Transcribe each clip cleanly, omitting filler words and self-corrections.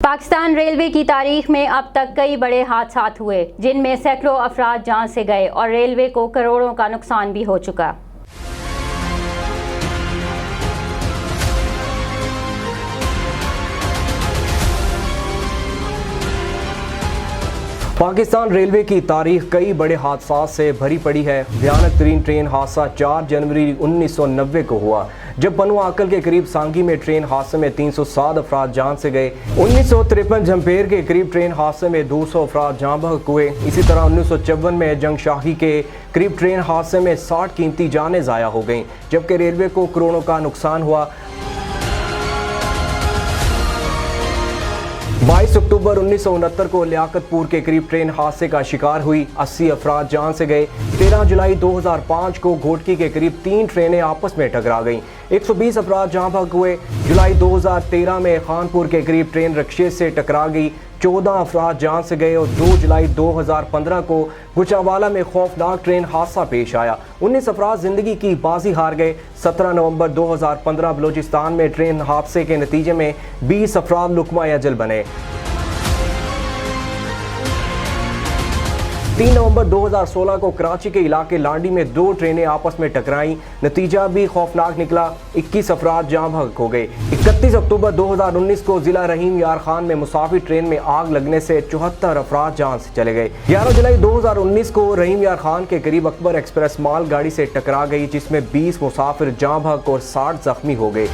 Pakistan railway की तारीख में अब तक कई बड़े हादसा हुए, जिनमें सैकड़ों अफराद जान से गए और रेलवे को करोड़ों का नुकसान भी हो चुका। पाकिस्तान रेलवे की तारीख कई बड़े हादसा से भरी पड़ी है। भयानक तरीन ट्रेन हादसा 4 जनवरी 1990 को हुआ, जब पनुआ अकल के करीब सांगी में ट्रेन हादसे में 307 अफराद जान से गए। 1953 जमपेर के करीब ट्रेन हादसे में 200 अफराद जान बहक हुए। इसी तरह 1954 में जंगशाही के करीब ट्रेन हादसे में 60 कीमती जानें ज़ाया हो गईं, जबकि रेलवे को करोड़ों का नुकसान हुआ। 22 अक्टूबर 1969 को लियाकतपुर के करीब ट्रेन हादसे का शिकार हुई, 80 अफराद जान से गए। 13 जुलाई 2005 को घोटकी के करीब 3 ट्रेनें आपस में टकरा गईं, 120 अफराद जान बहक हुए। जुलाई 2013 में खानपुर के करीब ट्रेन रक्शे से टकरा गई, 14 अफराद जान से गए। और 2 जुलाई 2015 को गुजरांवाला में खौफनाक ट्रेन हादसा पेश आया, 19 अफराद जिंदगी की बाजी हार गए। 17 नवंबर 2015 बलूचिस्तान में ट्रेन हादसे के नतीजे में 20 अफराद लुकमा अजल बने। 3 नवंबर 2016 को कराची के इलाके लांडी में 2 ट्रेनें आपस में टकराईं, नतीजा भी खौफनाक निकला, 21 अफराद जान बहक हो गए। 31 अक्टूबर 2019 को जिला रहीम यार खान में मुसाफिर ट्रेन में आग लगने से 74 अफराद जान से चले गए। 11 जुलाई 2019 को रहीम यार खान के करीब अकबर एक्सप्रेस माल गाड़ी से टकरा गई, जिसमें 20 मुसाफिर जान बहक और 60 जख्मी हो गए।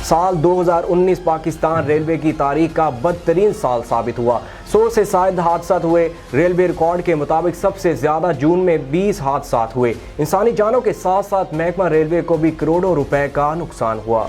साल 2019 पाकिस्तान रेलवे की तारीख का बदतरीन साल साबित हुआ। 100 से शायद हादसा हुए। रेलवे रिकॉर्ड के मुताबिक सबसे ज्यादा जून में 20 हादसा हुए। इंसानी जानों के साथ साथ महकमा रेलवे को भी करोड़ों रुपए का नुकसान हुआ।